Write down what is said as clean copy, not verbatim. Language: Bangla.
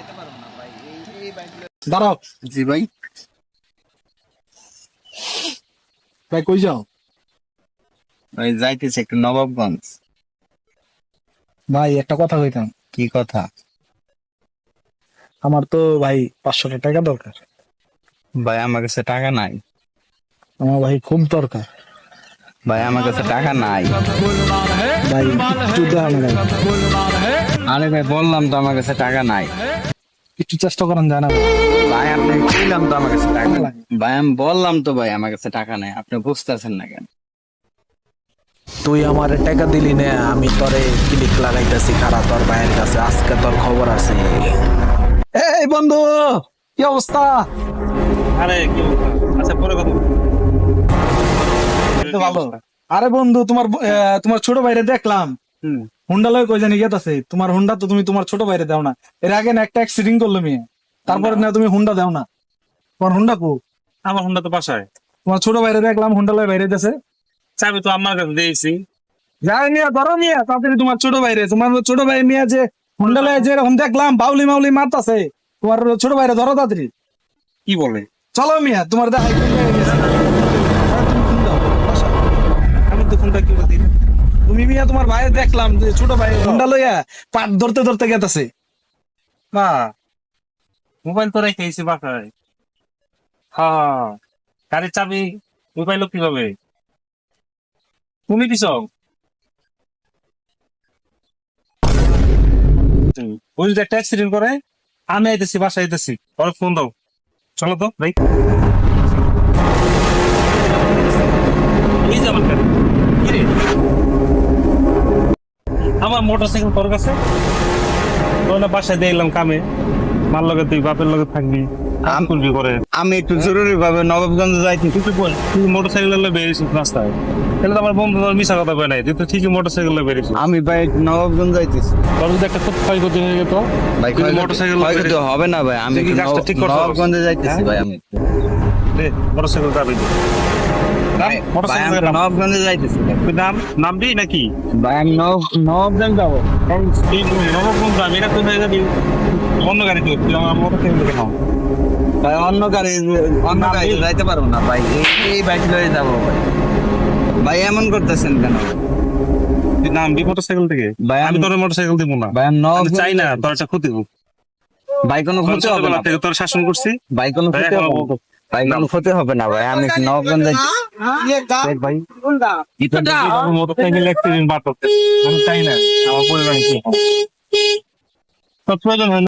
যাইতে পারবো না ভাই, এই বাইক দাঁড়াও। জি ভাই। ভাই কই যাও? ভাই যাইতেছে একটু নবাবগঞ্জ। ভাই একটা কথা কইতাম। কি কথা? আমার তো ভাই 500 টাকা দরকার। ভাই আমার কাছে টাকা নাই। আমার ভাই খুব দরকার। ভাই আমার কাছে টাকা নাই। ভাই একটু দেন ভাই। আরে ভাই বললাম তো আমার কাছে টাকা নাই। একটু চেষ্টা করেন যায় না ভাই? ভাই আপনি বললাম তো আমার কাছে টাকা টাকা নাই। লাগে। ভাই আমি বললাম তো ভাই আমার কাছে টাকা নাই, আপনি বুঝতেছেন না কেন? তুই আমারে টাকা দিলি না, আমি তোরে ক্লিক লাগাইতেছি খারাপ তোর ভাইয়ের কাছে, আজকে তোর খবর আছে। এই বন্ধু, কি অবস্থা? আরে কি বলবো? আচ্ছা পরে কথা বলবো। এই তো ভালো। আরে বন্ধু, তোমার ছোট ভাইরে দেখলাম হুম। হুন্ডা লয় কই জানি গেতাছে। তোমার হুন্ডা তো তুমি তোমার ছোট ভাইরে দাও না। এর আগে না একটা অ্যাক্সিডেন্ট করলো মেয়ে, তারপরে না তুমি হুন্ডা দাও না। তোমার হুন্ডা কো? আমার হোন্ডা তো বাসায়। তোমার ছোট ভাইরে দেখলাম হুন্ডা লয় বাইরে দেশে। চাবি তো আমার কাছে দিয়েছি। যাই নিয়ে ধরো নিয়ে তাড়াতাড়ি তোমার ছোট ভাই নিয়ে যে হুন্ডা লয় যে এরকম দেখলাম বাউলি মাউলি মারতাছে, তোমার ছোট ভাইরে ধরো তাড়াতাড়ি। কি বলে? চলো মিয়া, তোমার দেখাই তুমি ফোন দাও, বাসায়। আমি তো ফোনটা কি বলতে তুমি মিয়া তোমার ভাইয়ের দেখলাম যে ছোট ভাই হুন্ডা লইয়া পাট ধরতে ধরতে গেতাছে। না, মোবাইল তো রেখেছি বাসায়। হ্যাঁ, গাড়ির চাবি মোবাইল কিভাবে তুমি দিছ? ওই যে একটা অ্যাক্সিডেন্ট করে, আমি আইতেছি বাসায় আইতেছি, ওর ফোন দাও। চলো তো ভাই। এই যে আমার গাড়ি। কি রে? আমার মোটরসাইকেল তোর কাছে? তোর না বাসায় দিয়ে এলাম কামে, মার লগে তুই বাপের লগে থাকবি, কাম করবি করে। আমি একটু জরুরি ভাবে নবাবগঞ্জ যাইতেছি। তুই তো বল, তুই মোটরসাইকেল বেরিয়েছিস রাস্তায়, তাহলে তো আমার বন্ধু তোর মিশা কথা কয় নাই, তুই তো ঠিকই মোটরসাইকেল বেরিয়েছিস। আমি ভাই একটু নবাবগঞ্জ যাইতেছি। তোর যদি একটা খুব ক্ষয়ক্ষতি হয়ে যেত, ভাই তুই মোটরসাইকেল ক্ষয়ক্ষতি হবে না ভাই, আমি তুই কি একটু কাজটা ঠিক করতে পারছিস? নবাবগঞ্জে যাইতেছি ভাই। আমি মোটরসাইকেল চাবি দে। ভাই, মোটরসাইকেল আমি নবাবগঞ্জে যাইতেছি ভাই। তুই নামবি নাকি? ভাই আমি নবাবগঞ্জ যাবো। তুই নবগঞ্জ যাবি না, তুই হয়ে যাবি অন্য গাড়ি, তুই আমার মোটরসাইকেল দেখে নাও। ভাই অন্য গাড়ি যাইতে পারবো না ভাই, এই বাইক লয়ে যাবো ভাই। ভাই এমন করতেছেন কেন? তুই নামবি মোটরসাইকেল থেকে? ভাই আমি তোর মোটরসাইকেল দিব না। ভাই আমি আমি নবাবগঞ্জ চাই না তোর একটা ক্ষতি হোক। ভাই কোনো ক্ষতি হবে না। থেকে তোর শাসন করছি। ভাই কোনো ভাই, ক্ষতি হবে না। ভাই কোনো ক্ষতি হবে না ভাই, আমি নবাবগঞ্জ যাইতেছি। দেখ ভাই, মোটরসাইকেল অ্যাক্সিডেন্ট বাট, আমি চাই না আমার পরিবার কি হয়। তোর প্রয়োজন হয় না।